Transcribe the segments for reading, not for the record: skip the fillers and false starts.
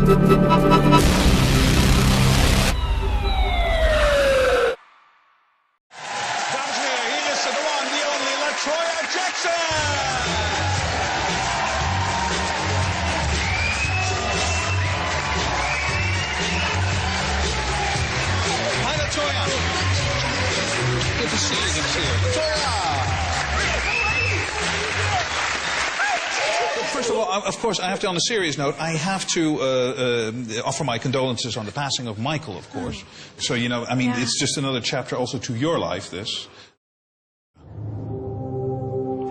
He missed the one, the only LaToya Jackson! Hi, LaToya. Good to see you. Good to see you. LaToya! Well, first of all, of course, I have to, on a serious note, I have to offer my condolences on the passing of Michael, of course. So, you know, I mean, it's just another chapter also to your life, this.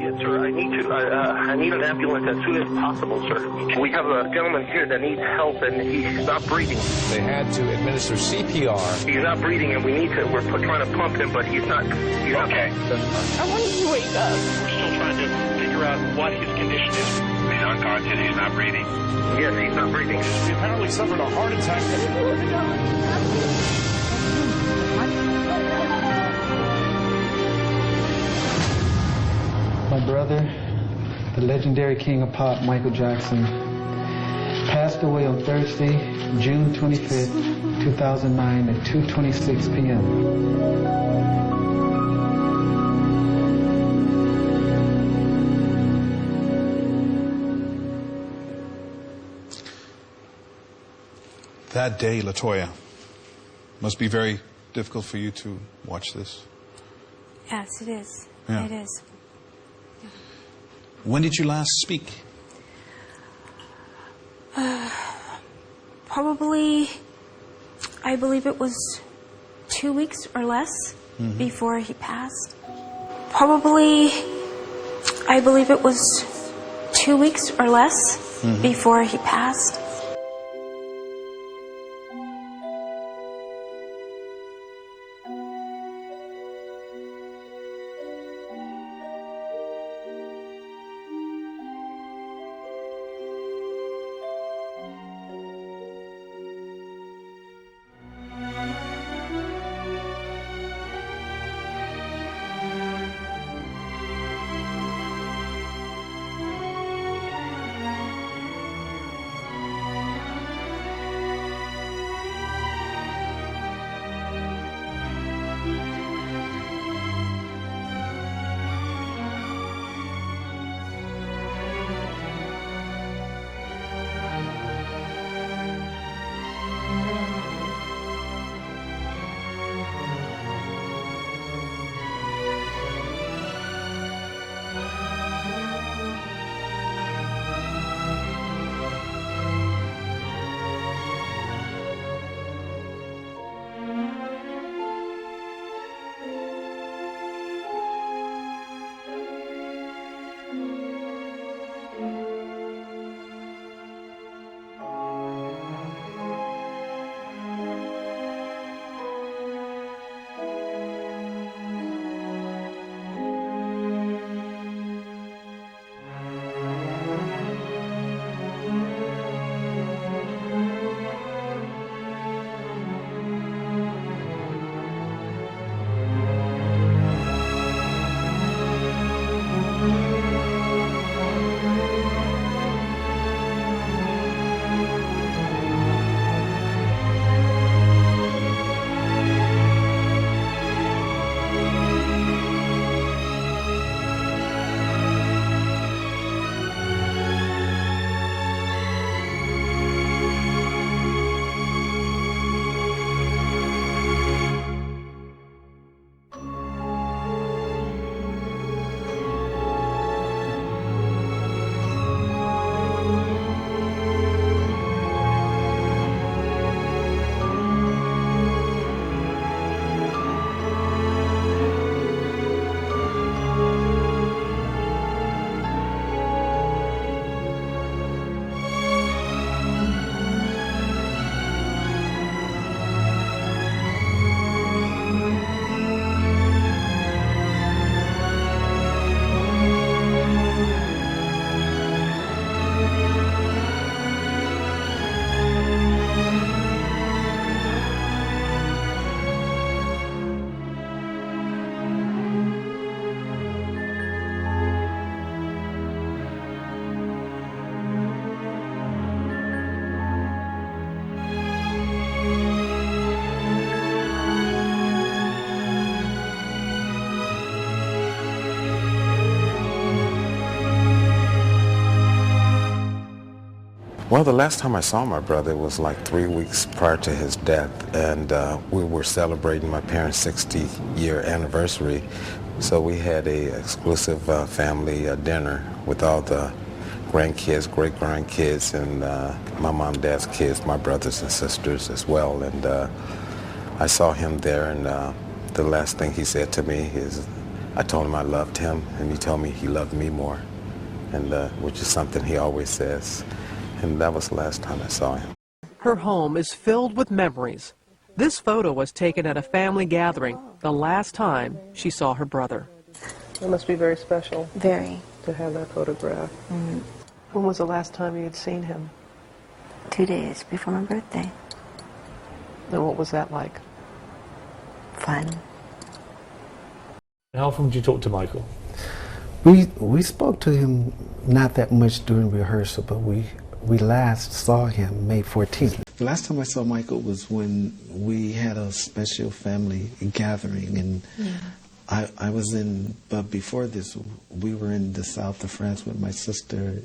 Yes, sir. I need an ambulance as soon as possible, sir. We have a gentleman here that needs help, and he's not breathing. They had to administer CPR. He's not breathing, and we're trying to pump him, but he's not. He's okay. I want him to wake up. We're still trying to figure out what his condition is. He's unconscious. He's not breathing. Yes, he's not breathing. He apparently suffered a heart attack. My brother, the legendary king of pop, Michael Jackson, passed away on Thursday, June 25th, 2009 at 2:26 p.m. That day, LaToya, must be very difficult for you to watch this. Yes, it is. Yeah. It is. When did you last speak? Probably, I believe it was 2 weeks or less before he passed. Probably, I believe it was 2 weeks or less before he passed. Well, the last time I saw my brother was like 3 weeks prior to his death, and we were celebrating my parents' 60-year anniversary. So we had a exclusive family dinner with all the grandkids, great-grandkids, and my mom and dad's kids, my brothers and sisters as well. And I saw him there, and the last thing he said to me is, I told him I loved him, and he told me he loved me more, and which is something he always says. And that was the last time I saw him. Her home is filled with memories. This photo was taken at a family gathering the last time she saw her brother. It must be very special. Very. To have that photograph. Mm. When was the last time you had seen him? 2 days before my birthday. And what was that like? Fun. How often did you talk to Michael? We spoke to him not that much during rehearsal, but we last saw him May 14th. The last time I saw Michael was when we had a special family gathering, and I was in, but before this, we were in the south of France with my sister,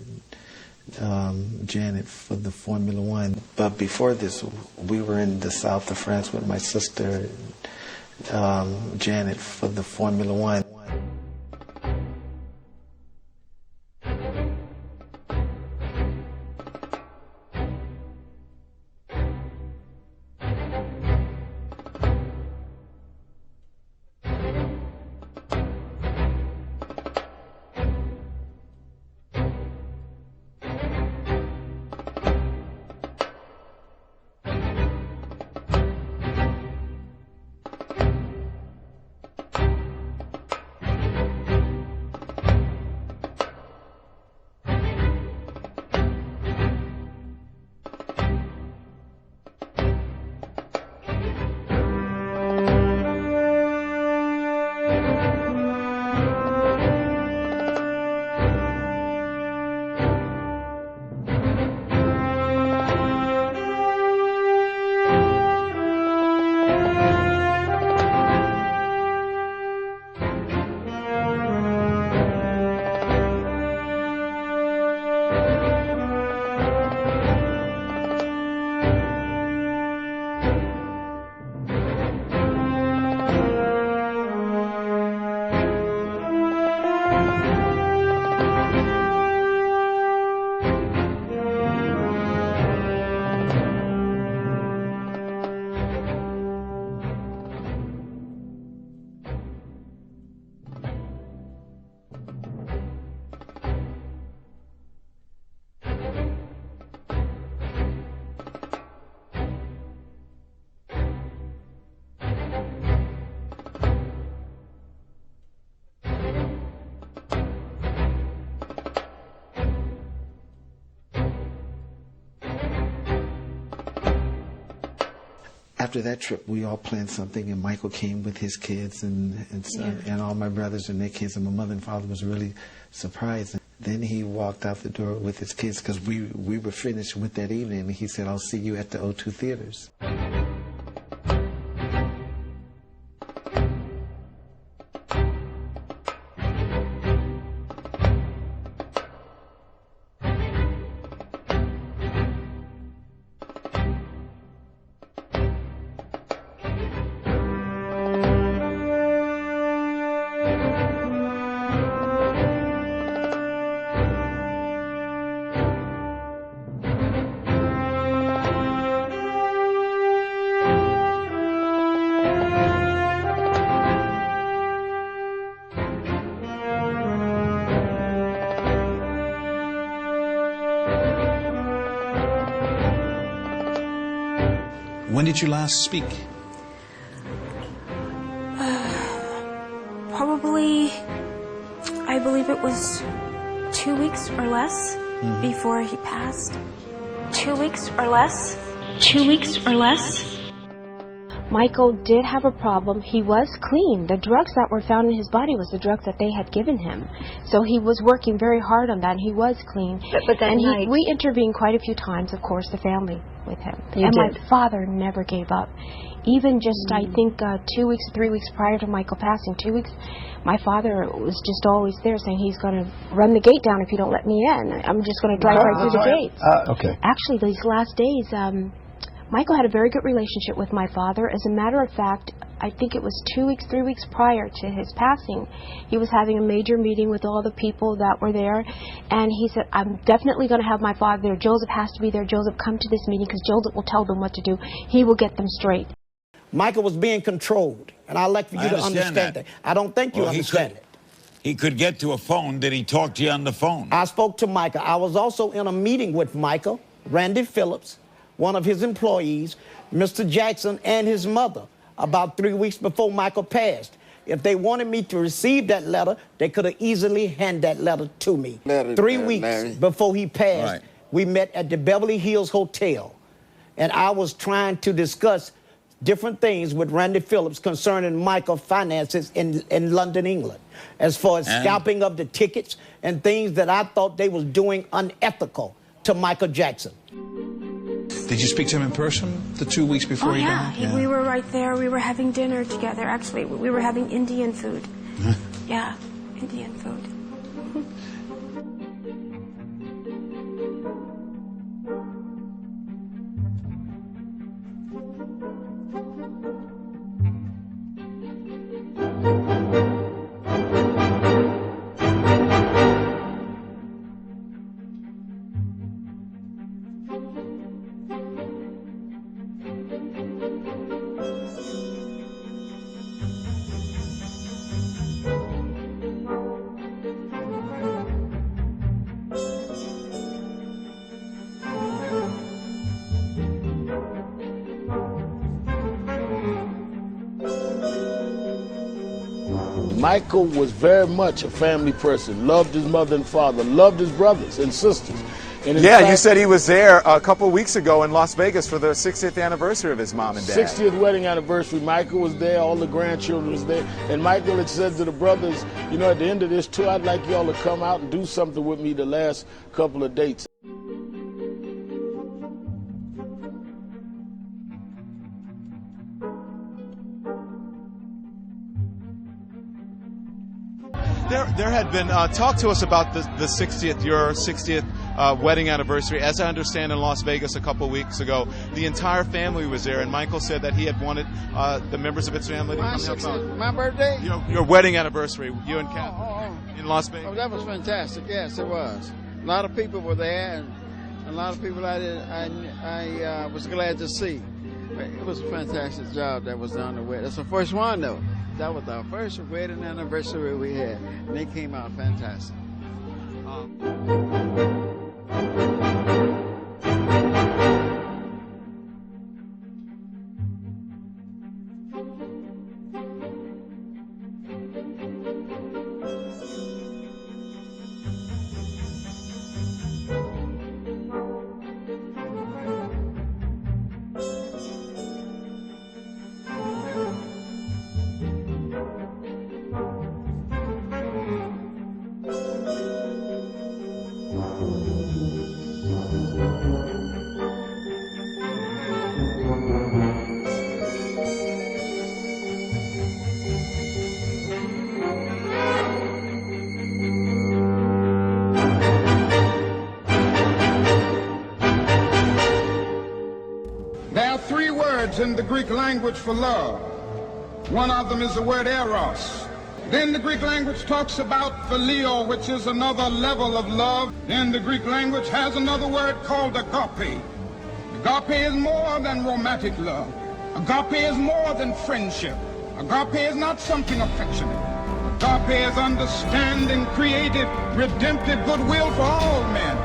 Janet, for the Formula One. But before this, we were in the south of France with my sister, Janet, for the Formula One. After that trip, we all planned something, and Michael came with his kids and all my brothers and their kids, and my mother and father was really surprised. Then he walked out the door with his kids because we were finished with that evening, and he said, "I'll see you at the O2 Theaters." When did you last speak? Probably, I believe it was 2 weeks or less before he passed. 2 weeks or less. 2 weeks or less. Michael did have a problem. He was clean. The drugs that were found in his body was the drugs that they had given him. So he was working very hard on that, and he was clean. But that and night... we intervened quite a few times, of course, the family with him. You and did. my father never gave up. Even just, I think, 2 weeks, 3 weeks prior to Michael passing, 2 weeks, my father was just always there saying he's going to run the gate down if you don't let me in. I'm just going to drive right through the gates. Okay. Actually, these last days, Michael had a very good relationship with my father. As a matter of fact, I think it was 2 weeks, 3 weeks prior to his passing, he was having a major meeting with all the people that were there, and he said, I'm definitely going to have my father there. Joseph has to be there. Joseph, come to this meeting because Joseph will tell them what to do. He will get them straight. Michael was being controlled, and I'd like for you to understand that. I don't think you understand it. He could get to a phone. Did he talk to you on the phone? I spoke to Michael. I was also in a meeting with Michael, Randy Phillips, one of his employees, Mr. Jackson, and his mother about 3 weeks before Michael passed. If they wanted me to receive that letter, they could have easily handed that letter to me. 3 weeks before he passed, we met at the Beverly Hills Hotel, and I was trying to discuss different things with Randy Phillips concerning Michael finances in London, England, as far as scalping of the tickets and things that I thought they was doing unethical to Michael Jackson. Did you speak to him in person the 2 weeks before he died? Yeah, we were right there. We were having dinner together. Actually, we were having Indian food. Yeah, Indian food. Michael was very much a family person, loved his mother and father, loved his brothers and sisters. And yeah, fact, you said he was there a couple of weeks ago in Las Vegas for the 60th anniversary of his mom and dad. 60th wedding anniversary. Michael was there, all the grandchildren was there. And Michael had said to the brothers, you know, at the end of this tour, I'd like y'all to come out and do something with me the last couple of dates. There had been talk to us about the 60th, your 60th wedding anniversary. As I understand, in Las Vegas a couple of weeks ago, the entire family was there, and Michael said that he had wanted the members of his family to come help out. My birthday? Your wedding anniversary, you and Catherine, in Las Vegas. Oh, that was fantastic. Yes, it was. A lot of people were there, and a lot of people I was glad to see. It was a fantastic job that was done. That's the first one, though. That was our first wedding anniversary we had, and they came out fantastic. In the Greek language for love. One of them is the word eros. Then the Greek language talks about phileo, which is another level of love. Then the Greek language has another word called agape. Agape is more than romantic love. Agape is more than friendship. Agape is not something affectionate. Agape is understanding, creative, redemptive goodwill for all men.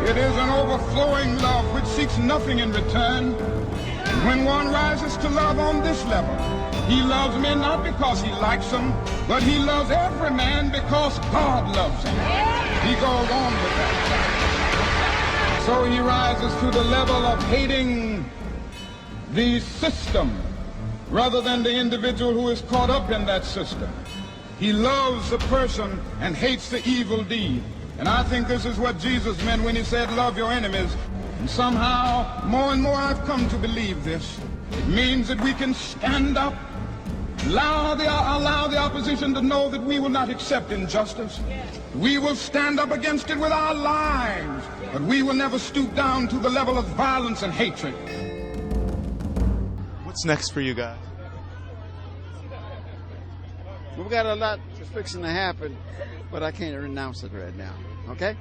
It is an overflowing love which seeks nothing in return. When one rises to love on this level, he loves men not because he likes them, but he loves every man because God loves him. He goes on with that. So he rises to the level of hating the system rather than the individual who is caught up in that system. He loves the person and hates the evil deed. And I think this is what Jesus meant when he said, love your enemies. And somehow, more and more I've come to believe this. It means that we can stand up, allow the opposition to know that we will not accept injustice. We will stand up against it with our lives, but we will never stoop down to the level of violence and hatred. What's next for you guys? We've got a lot that's fixing to happen, but I can't announce it right now, okay?